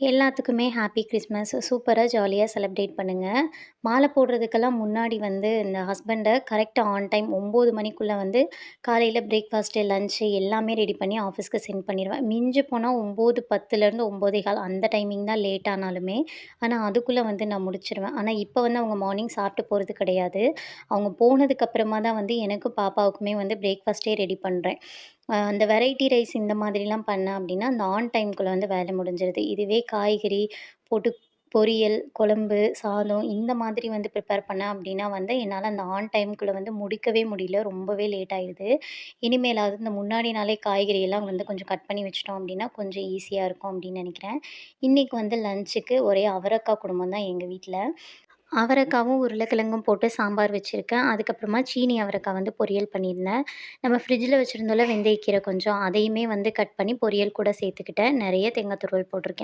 எல்லாத்துக்குமே happy Christmas. சூப்பரா ஜாலியா செலிப்ரேட் பண்ணுங்க. மாலை போடுறதுக்கெல்லாம் முன்னாடி இந்த ஹஸ்பண்ட கரெக்ட்டா ஆன் டைம் 9 மணிக்குள்ள காலையில பிரேக்ஃபாஸ்ட்டு, லஞ்ச்சு எல்லாமே ரெடி பண்ணி ஆஃபீஸ்க்கு சென்ட் பண்ணிருவேன். மிஞ்சி போனா 9:10லேருந்து 9:15 அந்த டைமிங் தான் லேட் ஆனாலுமே. ஆனா, அதுக்குள்ள நான் முடிச்சுருவேன். ஆனா, இப்ப அவங்க மார்னிங் சாப்பிட்டு போறது கிடையாது. அவங்க போனதுக்கப்புறமா தான் எனக்கும் பாப்பாவுக்குமே பிரேக்ஃபாஸ்ட்டே ரெடி பண்றேன். அந்த வெரைட்டி ரைஸ் இந்த மாதிரிலாம் பண்ணேன் அப்டின்னா, அந்த ஆன் டைம்குள்ள வேலை முடிஞ்சிருது. இதுவே காய்கறி போட்டு பொரியல், குழம்பு, சாதம் இந்த மாதிரி ப்ரிப்பேர் பண்ணேன் அப்டின்னா என்னால அந்த ஆன் டைம்குள்ள முடிக்கவே முடியல. ரொம்பவே லேட் ஆயிருது. இனிமேலாவது இந்த முன்னாடி நாளே காய்கறி எல்லாம் கொஞ்சம் கட் பண்ணி வச்சுட்டோம் அப்டின்னா, கொஞ்சம் ஈஸியா இருக்கும் அப்டின்னு நெனைக்கிறேன். இன்னைக்கு லஞ்சுக்கு ஒரே அவரக்கா குருமா தான் எங்க வீட்ல. அவரைக்காவும், உருளைக்கிழங்கும் போட்டு சாம்பார் வச்சிருக்கேன். அதுக்கப்புறமா சீனி அவரைக்கா பொரியல் பண்ணியிருந்தேன். நம்ம ஃப்ரிட்ஜில வச்சிருந்தோம்ல வெந்தயக்கீரை கொஞ்சம், அதையுமே கட் பண்ணி பொரியல் கூட சேர்த்துக்கிட்டேன். நெறைய தேங்காய் துருவல் போட்டிருக்கேன்.